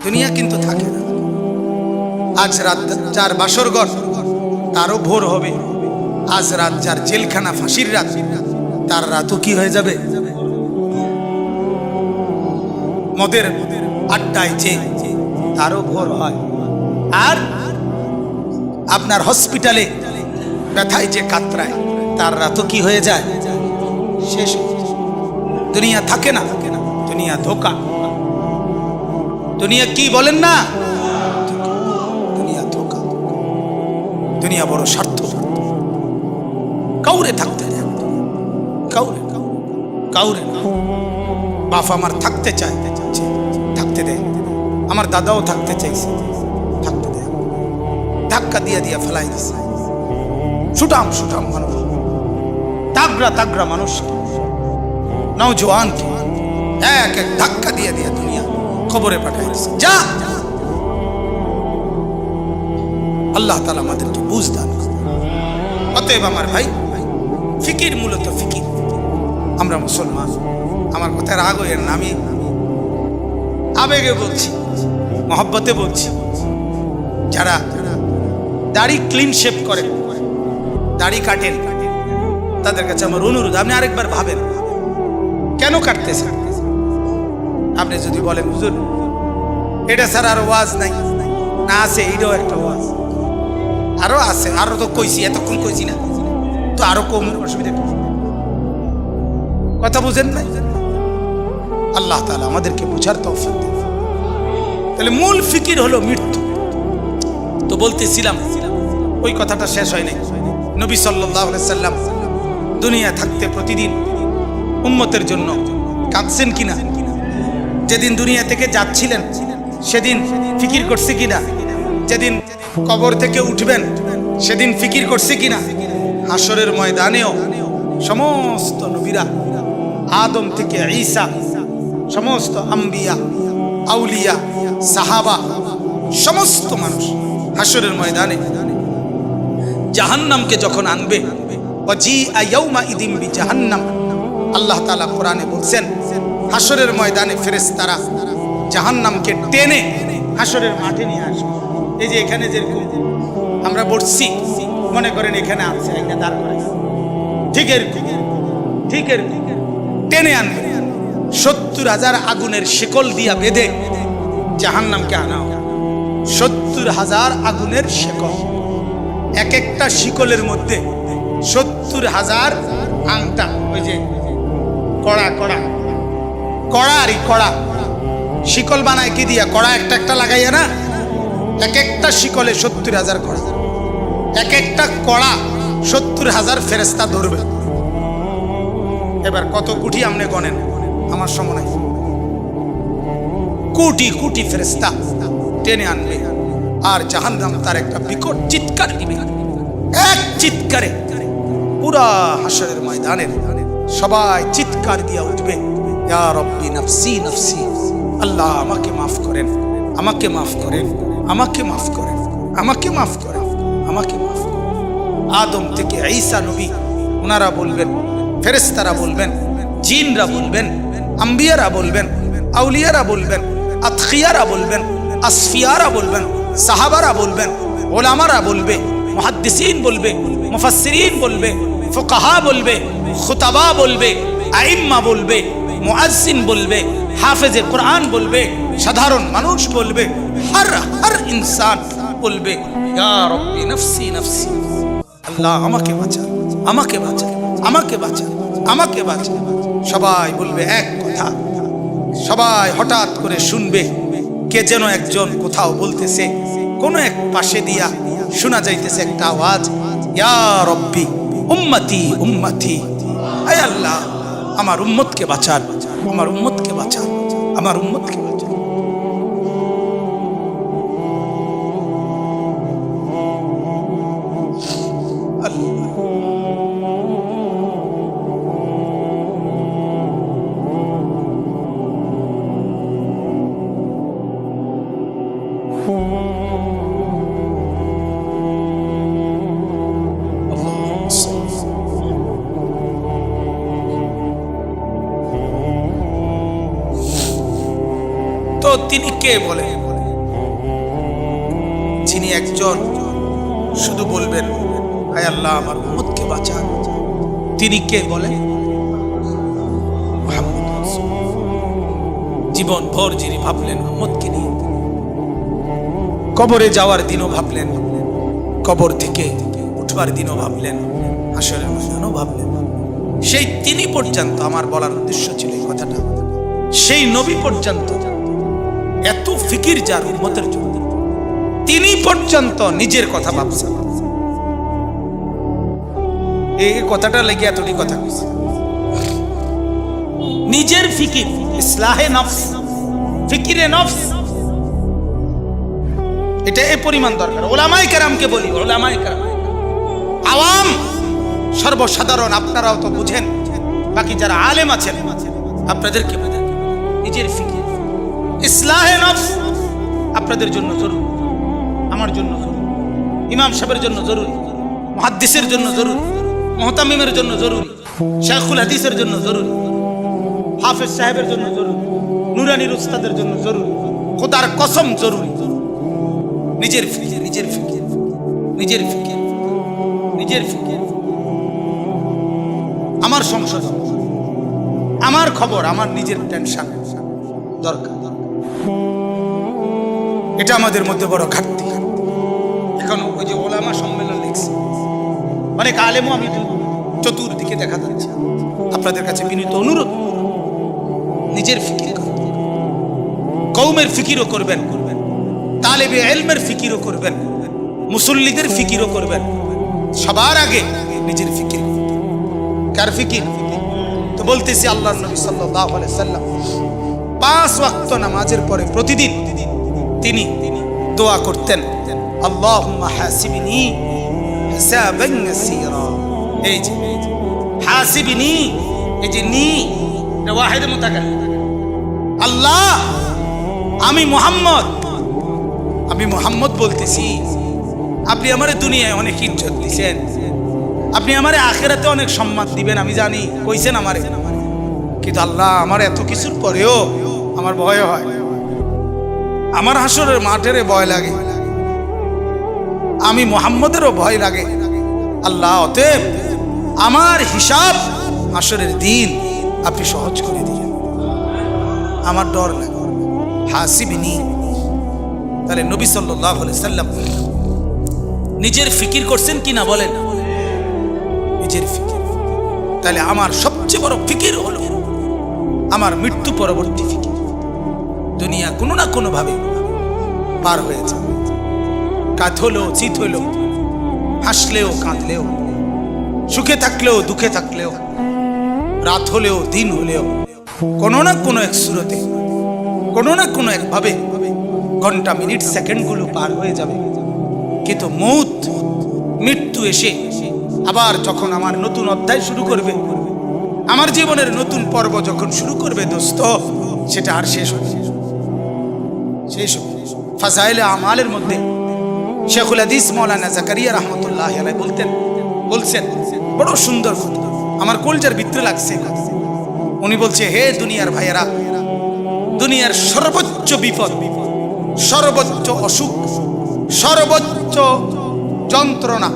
দুনিয়া কিন্তু থাকে না। আজ রাত যার বাসর ঘর তারও ভোর হবে, আজ রাত যার জেলখানা ফাঁসির রাত তার রাতও কি হয়ে যাবে। মদের আড্ডায় যে তারও ভোর হয়, আর আপনার হসপিটালে ব্যথায় যে কাতরায় তার রাতও কি হয়ে যায়, শেষ। দুনিয়া থাকে না, দুনিয়া ধোকা। দুনিয়া কি বলেন না, দুনিয়া ধোকা। দুনিয়া বড় স্বার্থ, কাউরে থাকতে দেয়, কাউরে কাউরে। বাপ আমার থাকতে চায়, থাকতে দেয়। আমার দাদাও থাকতে চাইছে, থাকতে দেয়। ধাক্কা দিয়া দিয়া ফেলাই দিছে। সুঠাম সুঠাম মানুষ, তাগড়া তাগড়া মানুষ, নওজোয়ানকে এক এক ধাক্কা দিয়ে দিয়ে দুনিয়া খবরে পাঠাই দিছে। যা, আল্লাহ তাআলা আমাদেরকে বুঝ দান করুন। অতএব আমার ভাই, ফিকির মূলত ফিকির। আমরা মুসলমান, আমার কথা রাগ হইয়েন না, আমি আবেগে বলছি, মহব্বতে বলছি। যারা দাড়ি ক্লিন শেভ করেন, দাড়ি কাটেন, তাদের কাছে আমার অনুরোধ, আপনি আরেকবার ভাবেন কেন কাটতেছেন। আপনি যদি বলেন হুজুর এটা ছাড়া আর ওয়াজ নাই, না আছে, এইটাও একটা ওয়াজ, আরো আছে, আরো তো কইছি, এতক্ষণ কইছি না তো, আরো কম, অসুবিধা কথা বুঝেন না। আল্লাহ তাআলা আমাদেরকে বুঝার তৌফিক দেন। তাহলে মূল ফিকির হলো মৃত্যু। তো বলতেছিলাম, ওই কথাটা শেষ হয় নাই। নবী সাল্লাল্লাহু আলাইহি সাল্লাম দুনিয়া থাকতে প্রতিদিন উম্মতের জন্য কাঁদছেন কিনা? যেদিন দুনিয়া থেকে যাচ্ছিলেন সেদিন ফিকির করছে কিনা? যেদিন কবর থেকে উঠবেন সেদিন ফিকির করছে কিনা? হাসরের ময়দানেও সমস্ত নবীরা, আদম থেকে ঈসা, সমস্ত আম্বিয়া, আউলিয়া, সাহাবা, সমস্ত মানুষ হাসরের ময়দানে জাহান্নামকে যখন আনবে, ওয়াজিআ ইয়াউমা ইদিন বিজাহান্নাম, আল্লাহ তাআলা কোরআনে বলছেন হাসরের ময়দানে ফেরেশতারা জাহান্নামকে টেনে হাসরের মাঠে নিয়ে আসবে। এই যে এখানে যেরকম আমরা বসছি, মনে করেন এখানে আছে একটা দাঁড় করাইছে, ঠিক এরকম টেনে আনবে। ৭০,০০০ আগুনের শিকল দিয়া বেঁধে জাহান্নামকে আনা হবে। ৭০,০০০ আগুনের শিকল, এক একটা শিকলের মধ্যে ৭০,০০০ আংটা, ওই যে কড়া কড়া কড়া আরই কড়া, শিকল বানায় কি দিয়া? কড়া একটা একটা লাগাইয়া না, এক একটা শিকলে ৭০,০০০ কড়া, এক একটা কড়া ৭০,০০০ ফেরেশতা ধরবে। এবার কত কোটি আপনি গণেন, আমার সময় নাই, কোটি কোটি ফেরেশতা টেনে আনবে। আর জাহান্নাম তার একটা বিকট চিৎকার দিবে, এক চিৎকারে পুরা হাসরের ময়দানের সবাই চিৎকার দিয়া উঠবে, ইয়া রব্বি নফসি নফসি, আল্লাহ আমাকে মাফ করেন, আমাকে মাফ করেন, আমাকে মাফ করেন, আমাকে মাফ করেন, আমাকে মাফ করেন। আদম থেকে ঈসা নবী ওনারা বলবেন, ফেরেশতারা বলবেন, জিনরা বলবেন, আম্বিয়ারা বলবেন, আউলিয়ারা বলবেন, আতকিয়ারা বলবেন, আসফিয়ারা বলবেন, সাহাবারা বলবেন, ওলামারা বলবে, মুহাদ্দিসিন বলবে, মুফাসসিরিন বলবে, ফুকাহা বলবে, খুতাবা বলবে, আইম্মা বলবে, মুয়াজ্জিন বলবে, হাফেজে কোরআন বলবে, সাধারণ মানুষ বলবে, হর ইনসান বলবে, ইয়া রব্বি নফসি নফসি, আল্লাহ আমাকে বাঁচা, আমাকে বাঁচা, আমাকে বাঁচা, আমাকে বাঁচা। সবাই বলবে এক কথা। সবাই হঠাৎ করে শুনবে কে যেন একজন কোথাও বলতেছে, কোন এক পাশে দিয়া শোনা যাইতেছে একটা আওয়াজ, ইয়া রব্বি উম্মতি উম্মতি, আয় আল্লাহ আমার উম্মতকে বাঁচান, আমার উম্মতকে বাঁচান, আমার উম্মতকে বাঁচান। তো তিনি কে বলে? যিনি একজন শুধু বলবেন হায় আল্লাহ আমার উম্মতকে বাঁচান, তিনি কে বলেন? মুহাম্মদ রাসূলুল্লাহ। জীবন ভর যিনি ভাবলেন উম্মতকে নিয়ে, কবরে যাওয়ার দিনও ভাবলেন, কবর থেকে উঠবার দিনও ভাবলেন, হাসরের ময়দানও ভাবলেন। সেই তিনি পর্যন্ত, আমার বলার উদ্দেশ্য ছিল এই কথাটা, সেই নবী পর্যন্ত এত ফিকির যার উম্মতের জন্য, তিনি পর্যন্ত নিজের কথা ভাবছেন। এই কথাটা লেগে এতটি কথা কইছে, নিজের ফিকির, ইসলাহে নফস, ফিকিরে নফস, এটা এই পরিমাণ দরকার। ওলামায়ে কেরামকে বলি, ওলামায়ে কেরাম, আওয়াম সর্বসাধারণ আপনারাও তো বুঝেন, বাকি যারা আলেম আছেন আপনাদেরকে নিজের ফিকির, ইসলাহে নফস আপনাদের জন্য জরুরি, আমার জন্য জরুরি, ইমাম সাহেবের জন্য জরুরি, মুহাদ্দিসের জন্য জরুরি, মুহতামিমের জন্য জরুরি, শাইখুল হাদিসের জন্য জরুরি, হাফেজ সাহেবের জন্য জরুরি, নুরানির উস্তাদের জন্য জরুরি, খোদার কসম জরুরি। নিজের ফিকির, নিজের ফিকির, নিজের ফিকির, নিজের ফিকির, আমার সংশোধন, আমার খবর, আমার নিজের টেনশন দরকার। এটা আমাদের মধ্যে বড় ঘাটতি। এখন ওই যে ওলামা সম্মেলন লিখছে, অনেক আলেমও আমি চতুর্দিকে দেখা যাচ্ছে। আপনাদের কাছে বিনীত অনুরোধ, নিজের ফিকির করবেন, কওমের ফিকিরও করবেন, তালেবে ইলমের ফিকিরও করবেন, মুসল্লিদের ফিকিরও করবেন। সবার আগে নিজের ফিকির। কার ফিকির? তো বলতেছি আল্লাহর নবী সাল্লাল্লাহু আলাইহি সাল্লাম 5 ওয়াক্ত নামাজের পরে প্রতিদিন তিনি দোয়া করতেন, আল্লাহুম্মা হাসিবনি হিসাবান ইয়াসীরা। এই যে হাসিবনি, এই যে নি, এটা ওয়াহিদ মুতাকাল্লিম। আল্লাহ, আমি মুহাম্মদ বলতেছি, আপনি আমারে দুনিয়ায় অনেক ইজ্জত দিয়েছেন, আপনি আমারে আখিরাতে অনেক সম্মান দিবেন, আমি জানি, কইছেন আমারে। কিন্তু আল্লাহ, আমার এত কিছুর পরেও আমার ভয় হয়, আমার হাসরের মাঠের ভয় লাগে, আমি মুহাম্মদেরও ভয় লাগে। আল্লাহ, অতএব আমার হিসাব হাসরের দিন আপনি সহজ করে দিলেন, আমার ডর লাগে। হাসিবনি। তাহলে নবী সাল্লাল্লাহু আলাইহি সাল্লাম নিজের ফিকির করছেন কি না বলেন? নিজের ফিকির। তাহলে আমার সবচেয়ে বড় ফিকির হলো আমার মৃত্যু পরবর্তী ফিকির। দুনিয়া কোনো না কোনো ভাবে পার হয়ে যাবে, কাঁদ হলেও চিত হলেও, হাসলেও কাঁদলেও, সুখে থাকলেও দুঃখে থাকলেও, রাত হলেও দিন হলেও, কোনো না কোনো এক সুরতে, কোনো না কোনো একভাবে ঘন্টা মিনিট সেকেন্ডগুলো পার হয়ে যাবে। কিন্তু মৃত্যু এসে আবার যখন আমার নতুন অধ্যায় শুরু করবে, আমার জীবনের নতুন পর্ব যখন শুরু করবে দোস্ত, সেটা আর শেষ হবে, শেষ হবে। ফাজাইলে আমালের মধ্যে শেখুল হাদিস মাওলানা জাকারিয়া রাহমাতুল্লাহি আলাইহি বলছেন বড় সুন্দর কথা, আমার কলজার ভিতরে লাগছে। উনি বলছে, হে দুনিয়ার ভাইয়েরা, দুনিয়ার সর্বোচ্চ বিপদ, সর্বোচ্চ অসুখ, সর্বোচ্চ যন্ত্রণা,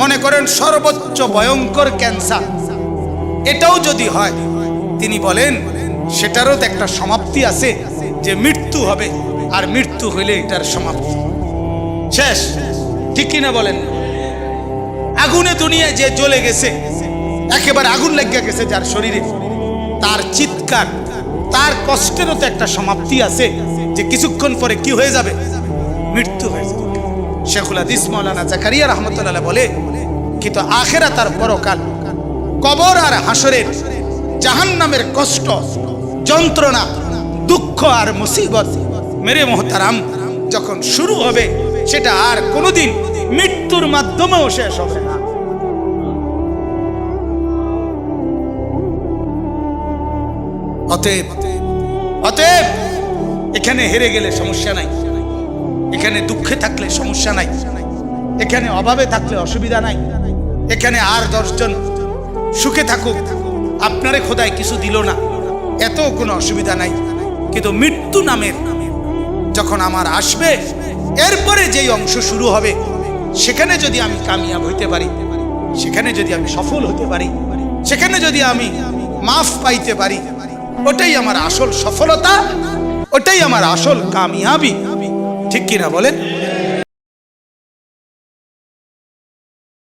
মনে করেন সর্বোচ্চ ভয়ঙ্কর ক্যান্সার, এটাও যদি হয়, তিনি বলেন সেটারও তো একটা সমাপ্তি আছে, যে মৃত্যু হবে, আর মৃত্যু হইলে এটার সমাপ্তি শেষ। ঠিক কিনা বলেন? আগুনে দুনিয়ায় যে জ্বলে গেছে, একেবারে আগুন লেগে গেছে যার শরীরে, তার চিৎকার, তার কষ্টেরও তো একটা সমাপ্তি আছে, যে কিছুক্ষণ পরে কি হয়ে যাবে? মৃত্যু হয়ে যাবে। শেখুল হাদিস মাওলানা জাকারিয়া রাহমাতুল্লাহ বলে, কিন্তু আখিরাত আর পরকাল, কবর আর হাসরের জাহান্নামের কষ্ট, যন্ত্রণা, দুঃখ আর মুসিবত, মেরে মোহতারাম, যখন শুরু হবে, সেটা আর কোনোদিন মৃত্যুর মাধ্যমেও শেষ হবে না। অতএব এখানে হেরে গেলে সমস্যা নাই, এখানে দুঃখে থাকলে সমস্যা নাই, এখানে অভাবে থাকলে অসুবিধা নাই, এখানে আর 10 জন সুখে থাকুক, আপনারে খোদায় কিছু দিল না, এত কোনো অসুবিধা নাই। কিন্তু মৃত্যু নামের যখন আমার আসবে, এরপরে যেই অংশ শুরু হবে, সেখানে যদি আমি কামিয়াব হইতে পারি, সেখানে যদি আমি সফল হতে পারি, সেখানে যদি আমি মাফ পাইতে পারি, ওটাই আমার আসল সফলতা, ওটাই আমার আসল কামিয়াবি। ঠিক কিনা বলেন?